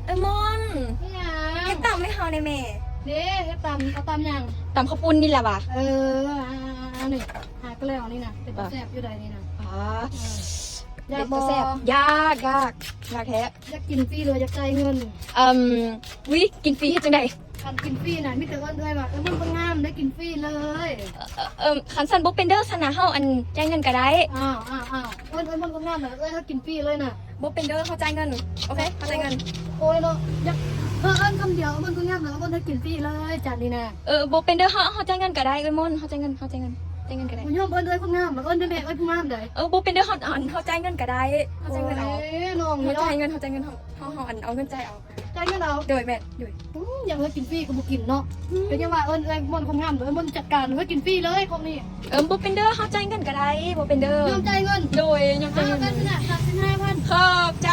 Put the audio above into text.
เอ้ยมอน นี่ยัง เฮ็ดตำให้เฮาในแม่ เด้เฮ็ดตำเอาตำยัง ตำข้าวปุ้นนี่แหละว่ะ นี่หาก็แล้วนี่นะเป็นแซ่บอยู่ใดนี่นะ อ๋อ อยาก เด็ด บอ แซ่บยากแท้ อยากกินฟรีเลยอยากจ่ายเงิน วิกินฟรีเฮ็ดจังได๋ การกินฟรีน่ะมีแต่เอิ้นด้วยว่ามันก็งามได้กินฟรีเลย คันสันบ่เป็นเด้อสนะเฮาอันจ่ายเงินก็ได้ อ้าวเอิ้นมันก็งามน่ะถ้ากินฟรีเลยน่ะ บ่เป็นเด้อเฮาจ่ายเงินโอเคเฮาจ่ายเงิน โอ้ยเนาะอยากเอิ้นคำเดียวมันก็งามน่ะมันได้กินฟรีเลยจานนี้น่ะ บ่เป็นเด้อเฮาจ่ายเงินก็ได้เอ้ยมอนเฮาจ่ายเงินจ่ายเงินก็ได้ มันยอมเอิ้นด้วยก็งามเอิ้นด้วยแม่เอิ้นผู้งามได้ บ่เป็นเด้อเฮาจ่ายเงินก็ได้เฮาจ่ายเงินเอา น้อง เฮา นี่ จ่าย เนาะ เงินเฮาอันเอาเงินจ่ายเอา จ่ายเงินเอา โดยแม่โดย อย่างเลยกินฟรีก็บ่กินเนาะเป็นยังว่าเอิ้นมันคงงามเอิ้นมันจัดการเฮ้ยกินฟรีเลยพวกนี้ บ่เป็นเด้อเฮาจ่ายเงินก็ได้บ่เป็นเด้อย อมจ่ายเงิน โดยยอมจ่ายเงิน เป็นขนาด35,000 ขอบใจ